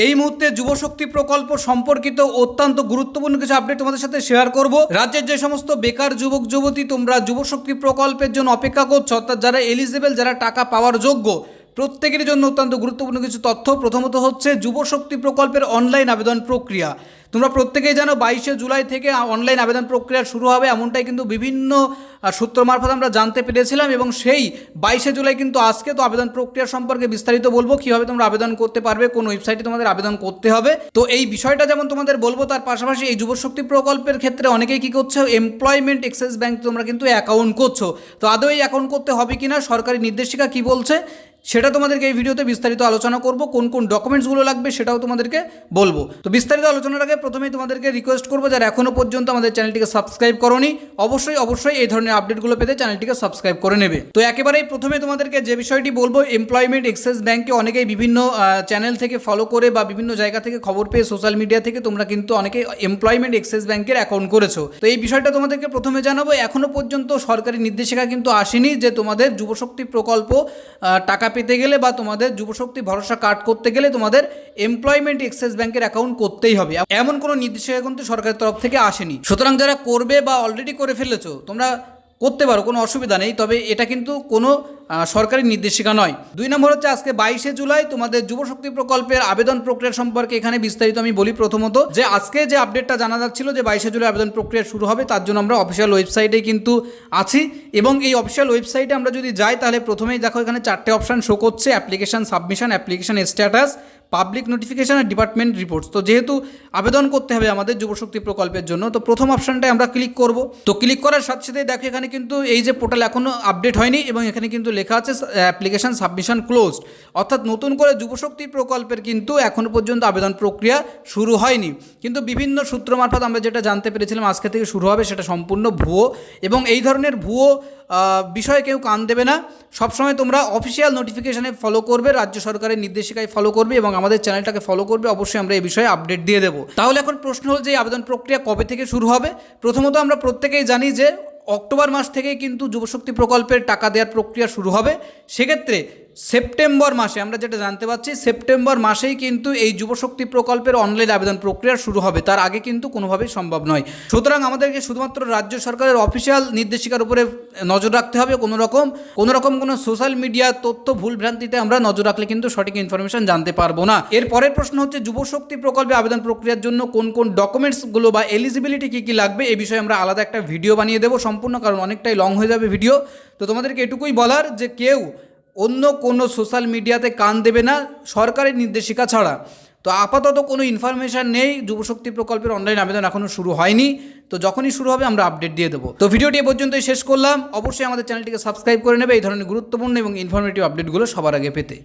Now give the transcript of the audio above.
এই মুহূর্তে যুবশক্তি প্রকল্প সম্পর্কিত অত্যন্ত গুরুত্বপূর্ণ কিছু আপডেট তোমাদের সাথে শেয়ার করব। রাজ্যের যে সমস্ত বেকার যুবক যুবতী তোমরা যুবশক্তি প্রকল্পের জন্য অপেক্ষা করছো, অর্থাৎ যারা এলিজিবল, যারা টাকা পাওয়ার যোগ্য, প্রত্যেকের জন্য অত্যন্ত গুরুত্বপূর্ণ কিছু তথ্য। প্রথমত হচ্ছে যুবশক্তি প্রকল্পের অনলাইন আবেদন প্রক্রিয়া। তোমরা প্রত্যেকেই জানো 22শে জুলাই থেকে অনলাইন আবেদন প্রক্রিয়া শুরু হবে, এমনটাই কিন্তু বিভিন্ন সূত্র মারফত আমরা জানতে পেরেছিলাম। এবং সেই 22শে জুলাই কিন্তু আজকে। তো আবেদন প্রক্রিয়া সম্পর্কে বিস্তারিত বলবো, কীভাবে তোমরা আবেদন করতে পারবে, কোন ওয়েবসাইটে তোমাদের আবেদন করতে হবে। তো এই বিষয়টা যেমন তোমাদের বলবো, তার পাশাপাশি এই যুবশক্তি প্রকল্পের ক্ষেত্রে অনেকেই কী করছে, এমপ্লয়মেন্ট এক্সেস ব্যাংক তোমরা কিন্তু অ্যাকাউন্ট করছো। তো আদৌ এই অ্যাকাউন্ট করতে হবে কিনা, সরকারি নির্দেশিকা কী বলছে, সেটা তোমাদেরকে এই ভিডিওতে বিস্তারিত আলোচনা করব। কোন কোন ডকুমেন্টসগুলো লাগবে সেটাও তোমাদেরকে বলবো। তো বিস্তারিত আলোচনার আগে প্রথমেই তোমাদেরকে রিকোয়েস্ট করবো, যারা এখনও পর্যন্ত আমাদের চ্যানেলটিকে সাবস্ক্রাইব করোনি, অবশ্যই এই ধরনের আপডেটগুলো পেতে চ্যানেলটিকে সাবস্ক্রাইব করে নেবে। তো একেবারেই প্রথমে তোমাদেরকে যে বিষয়টি বলবো, এমপ্লয়মেন্ট এক্সেস ব্যাংকে অনেকেই বিভিন্ন চ্যানেল থেকে ফলো করে বা বিভিন্ন জায়গা থেকে খবর পেয়ে, সোশ্যাল মিডিয়া থেকে তোমরা কিন্তু অনেকে এমপ্লয়মেন্ট এক্সেস ব্যাংকের অ্যাকাউন্ট করেছো। তো এই বিষয়টা তোমাদেরকে প্রথমে জানাবো, এখনও পর্যন্ত সরকারি নির্দেশিকা কিন্তু আসেনি যে তোমাদের যুবশক্তি প্রকল্প টাকা পেতে গেলে বা তোমাদের যুবশক্তি ভরসা কার্ড করতে গেলে তোমাদের এমপ্লয়মেন্ট এক্সেস ব্যাংকের অ্যাকাউন্ট করতেই হবে, এমন কোনো নির্দেশিকা কিন্তু সরকারের তরফ থেকে আসেনি। সুতরাং যারা করবে বা অলরেডি করে ফেলেছো, তোমরা করতে পারো, কোনো অসুবিধা নেই। তবে এটা কিন্তু কোনো সরকারি নির্দেশিকা নয়। 2 নম্বর হচ্ছে আজকে 22শে জুলাই তোমাদের যুবশক্তি প্রকল্পের আবেদন প্রক্রিয়া সম্পর্কে এখানে বিস্তারিত আমি বলি। প্রথমত যে আজকে যে আপডেটটা জানা যাচ্ছিল যে 22শে জুলাই আবেদন প্রক্রিয়া শুরু হবে, তার জন্য আমরা অফিসিয়াল ওয়েবসাইটেই কিন্তু আছি। এবং এই অফিসিয়াল ওয়েবসাইটে আমরা যদি যাই, তাহলে প্রথমেই দেখো এখানে 4টে অপশান শো করছে: application submission, application status, public notification আর ডিপার্টমেন্ট রিপোর্টস। তো যেহেতু আবেদন করতে হবে আমাদের যুবশক্তি প্রকল্পের জন্য, তো প্রথম অপশানটায় আমরা ক্লিক করব। তো ক্লিক করার সাথে সাথেই দেখো এখানে কিন্তু এই যে পোর্টাল এখনও আপডেট হয়নি এবং এখানে কিন্তু লেখা আছে অ্যাপ্লিকেশন সাবমিশন ক্লোজড, অর্থাৎ নতুন করে যুবশক্তি প্রকল্পের কিন্তু এখনও পর্যন্ত আবেদন প্রক্রিয়া শুরু হয়নি। কিন্তু বিভিন্ন সূত্র মারফত আমরা যেটা জানতে পেরেছিলাম আজকে থেকে শুরু হবে, সেটা সম্পূর্ণ ভুয়ো। এবং এই ধরনের ভুয়ো বিষয়ে কেউ কান দেবে না। সবসময় তোমরা অফিসিয়াল নোটিফিকেশানে ফলো করবে, রাজ্য সরকারের নির্দেশিকায় ফলো করবে এবং আমাদের চ্যানেলটাকে ফলো করবে। অবশ্যই আমরা এই বিষয়ে আপডেট দিয়ে দেবো। তাহলে এখন প্রশ্ন হল যে আবেদন প্রক্রিয়া কবে থেকে শুরু হবে। প্রথমত আমরা প্রত্যেকেই জানি যে অক্টোবর মাস থেকেই কিন্তু যুবশক্তি প্রকল্পের টাকা দেওয়ার প্রক্রিয়া শুরু হবে। সেক্ষেত্রে সেপ্টেম্বর মাসে আমরা যেটা জানতে পারছি, সেপ্টেম্বর মাসেই কিন্তু এই যুবশক্তি প্রকল্পের অনলাইন আবেদন প্রক্রিয়া শুরু হবে, তার আগে কিন্তু কোনোভাবেই সম্ভব নয়। সুতরাং আমাদেরকে শুধুমাত্র রাজ্য সরকারের অফিসিয়াল নির্দেশিকার উপরে নজর রাখতে হবে। কোনো সোশ্যাল মিডিয়া তথ্য ভুলভ্রান্তিতে আমরা নজর রাখলে কিন্তু সঠিক ইনফরমেশন জানতে পারবো না। এর পরের প্রশ্ন হচ্ছে যুবশক্তি প্রকল্পে আবেদন প্রক্রিয়ার জন্য কোন কোন ডকুমেন্টসগুলো বা এলিজিবিলিটি কী কী লাগবে, এই বিষয়ে আমরা আলাদা একটা ভিডিও বানিয়ে দেবো সম্পূর্ণ, কারণ অনেকটাই লং হয়ে যাবে ভিডিও। তো তোমাদেরকে এটুকুই বলার যে কেউ অন্য কোনো সোশ্যাল মিডিয়াতে কান দেবে না সরকারি নির্দেশিকা ছাড়া। তো আপাতত কোনো ইনফরমেশান নেই, যুবশক্তি প্রকল্পের অনলাইন আবেদন এখনও শুরু হয়নি। তো যখনই শুরু হবে আমরা আপডেট দিয়ে দেবো। তো ভিডিওটি এ পর্যন্তই শেষ করলাম। অবশ্যই আমাদের চ্যানেলটিকে সাবস্ক্রাইব করে নেবে এই ধরনের গুরুত্বপূর্ণ এবং ইনফরমেটিভ আপডেটগুলো সবার আগে পেতে।